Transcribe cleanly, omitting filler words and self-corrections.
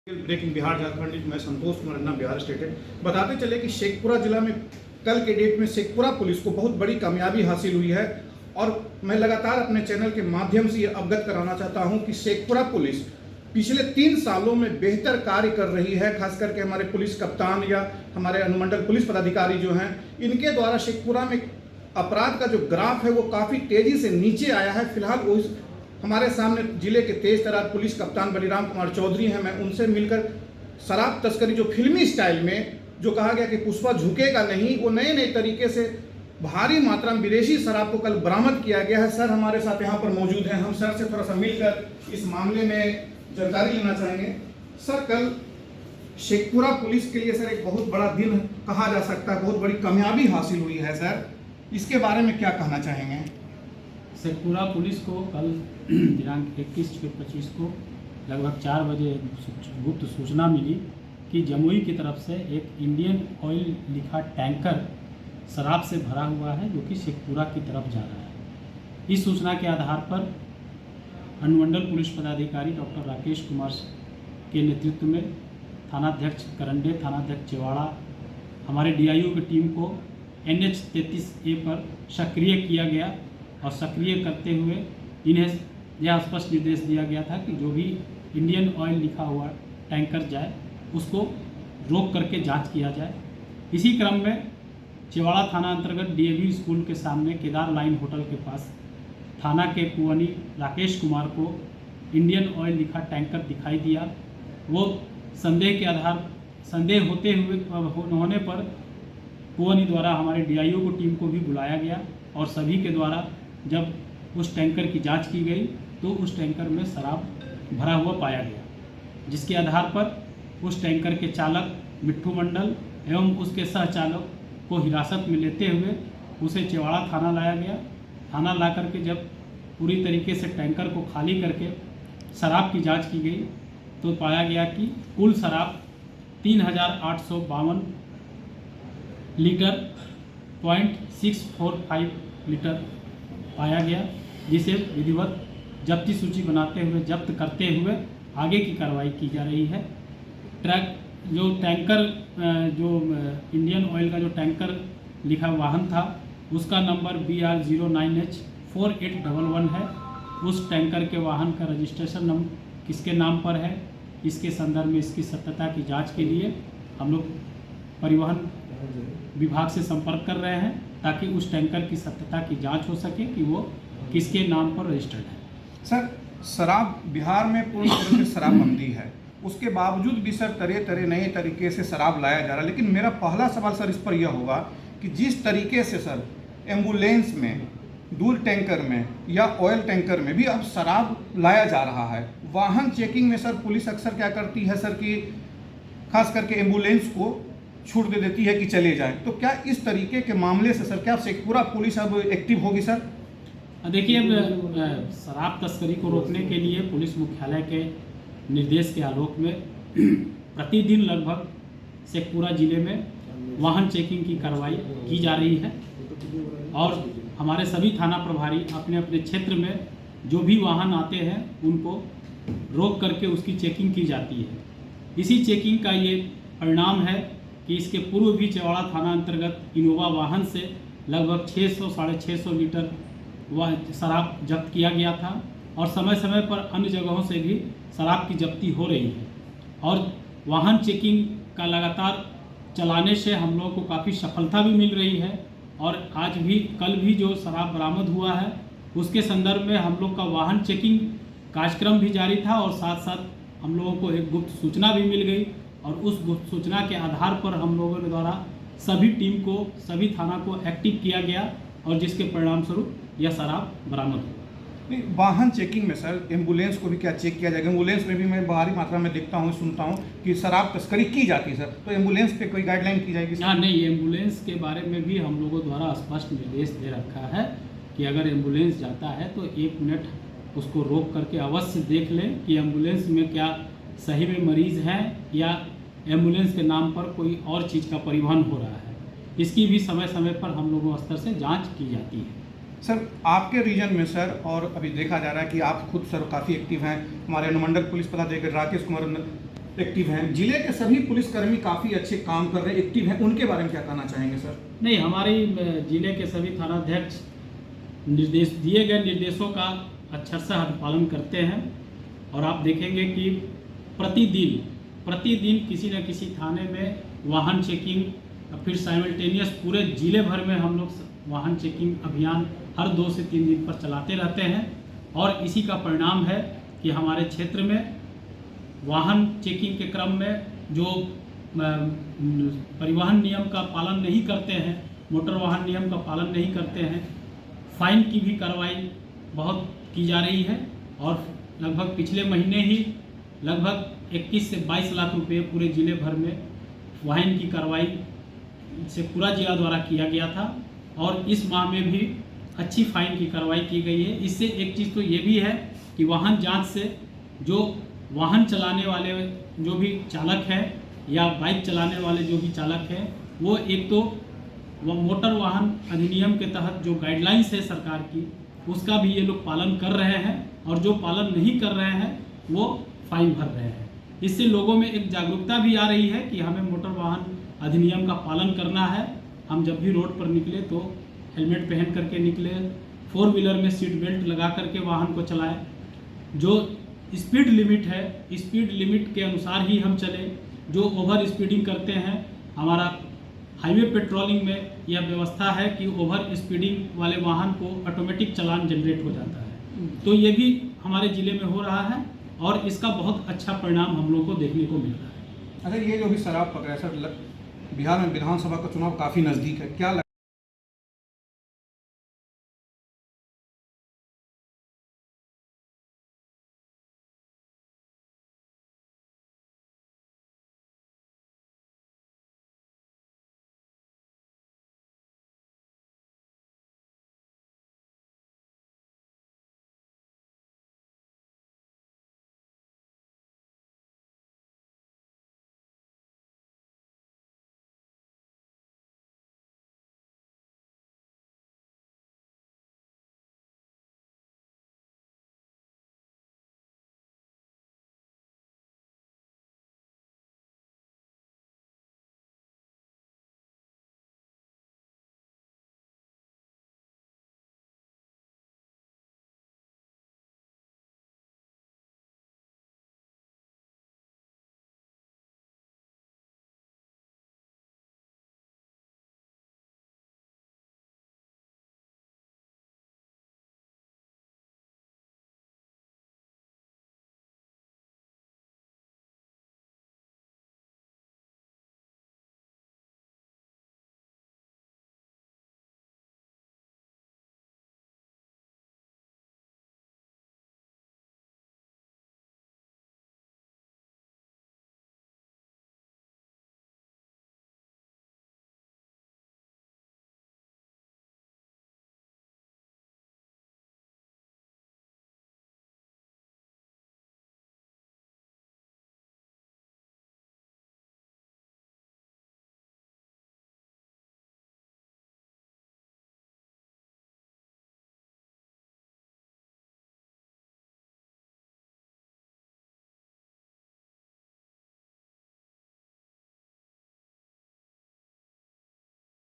Breaking Bihar Jharkhand, मैं संतोष कुमार अन्ना, Bihar stated. बताते चले कि शेखपुरा जिला में कल के डेट में शेखपुरा पुलिस को बहुत बड़ी कामयाबी हासिल हुई है और मैं लगातार अपने चैनल के माध्यम से ये अवगत कराना चाहता हूं कि शेखपुरा पुलिस पिछले 3 सालों में बेहतर कार्य कर रही है। खास करके हमारे पुलिस कप्तान या हमारे अनुमंडल पुलिस पदाधिकारी जो हैं, इनके द्वारा शेखपुरा में अपराध का जो ग्राफ है वो काफ़ी तेज़ी से नीचे आया है। फिलहाल वो हमारे सामने जिले के तेज तर्रार पुलिस कप्तान बलिराम कुमार चौधरी हैं। मैं उनसे मिलकर शराब तस्करी जो फिल्मी स्टाइल में जो कहा गया कि पुष्पा झुकेगा नहीं, वो नए नए तरीके से भारी मात्रा में विदेशी शराब को कल बरामद किया गया है। सर हमारे साथ यहाँ पर मौजूद हैं, हम सर से थोड़ा सा मिलकर इस मामले में जानकारी लेना चाहेंगे। सर कल शेखपुरा पुलिस के लिए सर एक बहुत बड़ा दिन कहा जा सकता है, बहुत बड़ी कामयाबी हासिल हुई है सर, इसके बारे में क्या कहना चाहेंगे? शेखपुरा पुलिस को कल दिनांक 21/25 को लगभग 4 बजे गुप्त सूचना मिली कि जमुई की तरफ से एक इंडियन ऑयल लिखा टैंकर शराब से भरा हुआ है जो कि शेखपुरा की तरफ जा रहा है। इस सूचना के आधार पर अनुमंडल पुलिस पदाधिकारी डॉक्टर राकेश कुमार के नेतृत्व में थानाध्यक्ष करंडे, थानाध्यक्ष चेवाड़ा, हमारे DIO की टीम को NH 33A पर सक्रिय किया गया और सक्रिय करते हुए इन्हें यह स्पष्ट निर्देश दिया गया था कि जो भी इंडियन ऑयल लिखा हुआ टैंकर जाए उसको रोक करके जांच किया जाए। इसी क्रम में चेवाड़ा थाना अंतर्गत DAV स्कूल के सामने केदार लाइन होटल के पास थाना के कुवनी राकेश कुमार को इंडियन ऑयल लिखा टैंकर दिखाई दिया। वो संदेह होने पर कुवनी द्वारा हमारे DIO को टीम को भी बुलाया गया और सभी के द्वारा जब उस टैंकर की जांच की गई तो उस टैंकर में शराब भरा हुआ पाया गया, जिसके आधार पर उस टैंकर के चालक मिट्ठू मंडल एवं उसके सहचालक को हिरासत में लेते हुए उसे चेवाड़ा थाना लाया गया। थाना ला करके जब पूरी तरीके से टैंकर को खाली करके शराब की जांच की गई तो पाया गया कि कुल शराब 3852 लीटर .645 लीटर पाया गया, जिसे विधिवत जब्ती सूची बनाते हुए जब्त करते हुए आगे की कार्रवाई की जा रही है। ट्रक जो टैंकर जो इंडियन ऑयल का जो टैंकर लिखा वाहन था उसका नंबर BR09H4811 है। उस टैंकर के वाहन का रजिस्ट्रेशन नंबर किसके नाम पर है, इसके संदर्भ में इसकी सत्यता की जांच के लिए हम लोग परिवहन विभाग से संपर्क कर रहे हैं ताकि उस टैंकर की सत्यता की जांच हो सके कि वो किसके नाम पर रजिस्टर्ड है। सर शराब बिहार में पूर्ण तरह से शराबबंदी है, उसके बावजूद भी सर तरह तरह नए तरीके से शराब लाया जा रहा है। लेकिन मेरा पहला सवाल सर इस पर यह होगा कि जिस तरीके से सर एम्बुलेंस में, दूध टैंकर में या ऑयल टैंकर में भी अब शराब लाया जा रहा है, वाहन चेकिंग में सर पुलिस अक्सर क्या करती है सर कि खास करके एम्बुलेंस को छूट दे देती है कि चले जाए, तो क्या इस तरीके के मामले से सर क्या शेखपुरा पुलिस अब एक्टिव होगी सर? देखिए, शराब तस्करी को रोकने के लिए पुलिस मुख्यालय के निर्देश के आलोक में प्रतिदिन लगभग शेखपुरा जिले में वाहन चेकिंग की कार्रवाई की जा रही है और हमारे सभी थाना प्रभारी अपने अपने क्षेत्र में जो भी वाहन आते हैं उनको रोक करके उसकी चेकिंग की जाती है। इसी चेकिंग का ये परिणाम है कि इसके पूर्व भी चेवाड़ा थाना अंतर्गत इनोवा वाहन से लगभग 600-650 लीटर शराब जब्त किया गया था और समय समय पर अन्य जगहों से भी शराब की जब्ती हो रही है और वाहन चेकिंग का लगातार चलाने से हम लोगों को काफ़ी सफलता भी मिल रही है और आज भी कल भी जो शराब बरामद हुआ है उसके संदर्भ में हम लोग का वाहन चेकिंग कार्यक्रम भी जारी था और साथ साथ हम लोगों को एक गुप्त सूचना भी मिल गई और उस गुप्त सूचना के आधार पर हम लोगों के द्वारा सभी टीम को, सभी थाना को एक्टिव किया गया और जिसके परिणाम स्वरूप यह शराब बरामद हुआ। नहीं, वाहन चेकिंग में सर एम्बुलेंस को भी क्या चेक किया जाएगा? एम्बुलेंस में भी मैं भारी मात्रा में देखता हूँ, सुनता हूँ कि शराब तस्करी की जाती है सर, तो एम्बुलेंस पे कोई गाइडलाइन की जाएगी? हाँ, नहीं, एम्बुलेंस के बारे में भी हम लोगों द्वारा स्पष्ट निर्देश दे रखा है कि अगर एम्बुलेंस जाता है तो 1 मिनट उसको रोक करके अवश्य देख लें कि एम्बुलेंस में क्या सही में मरीज़ हैं या एम्बुलेंस के नाम पर कोई और चीज़ का परिवहन हो रहा है। इसकी भी समय समय पर हम लोगों स्तर से जांच की जाती है। सर आपके रीजन में सर, और अभी देखा जा रहा है कि आप खुद सर काफ़ी एक्टिव हैं, हमारे अनुमंडल पुलिस पदाधिकारी राकेश कुमार एक्टिव हैं, जिले के सभी पुलिसकर्मी काफ़ी अच्छे काम कर रहे हैं, एक्टिव हैं, उनके बारे में क्या कहना चाहेंगे सर? नहीं, हमारी जिले के सभी थानाध्यक्ष निर्देश दिए गए निर्देशों का अक्षरशः पालन करते हैं और आप देखेंगे कि प्रतिदिन किसी न किसी थाने में वाहन चेकिंग, फिर साइमल्टेनियस पूरे जिले भर में हम लोग वाहन चेकिंग अभियान हर 2 से 3 दिन पर चलाते रहते हैं और इसी का परिणाम है कि हमारे क्षेत्र में वाहन चेकिंग के क्रम में जो परिवहन नियम का पालन नहीं करते हैं, मोटर वाहन नियम का पालन नहीं करते हैं, फाइन की भी कार्रवाई बहुत की जा रही है और लगभग पिछले महीने ही लगभग 21 से 22 लाख रुपए पूरे जिले भर में फाइन की कार्रवाई से पूरा जिला द्वारा किया गया था और इस माह में भी अच्छी फाइन की कार्रवाई की गई है। इससे एक चीज़ तो ये भी है कि वाहन जांच से जो वाहन चलाने वाले जो भी चालक है या बाइक चलाने वाले जो भी चालक है, वो एक तो वह मोटर वाहन अधिनियम के तहत जो गाइडलाइंस है सरकार की, उसका भी ये लोग पालन कर रहे हैं और जो पालन नहीं कर रहे हैं वो फाइन भर रहे हैं। इससे लोगों में एक जागरूकता भी आ रही है कि हमें मोटर वाहन अधिनियम का पालन करना है। हम जब भी रोड पर निकले तो हेलमेट पहन करके निकले, 4 व्हीलर में सीट बेल्ट लगा करके वाहन को चलाएं, जो स्पीड लिमिट है स्पीड लिमिट के अनुसार ही हम चले। जो ओवर स्पीडिंग करते हैं, हमारा हाईवे पेट्रोलिंग में यह व्यवस्था है कि ओवर स्पीडिंग वाले वाहन को ऑटोमेटिक चालान जनरेट हो जाता है। तो ये भी हमारे ज़िले में हो रहा है और इसका बहुत अच्छा परिणाम हम लोग को देखने को मिल रहा है। अच्छा, ये जो भी शराब पकड़ा है सर, बिहार में विधानसभा का चुनाव काफ़ी नज़दीक है, क्या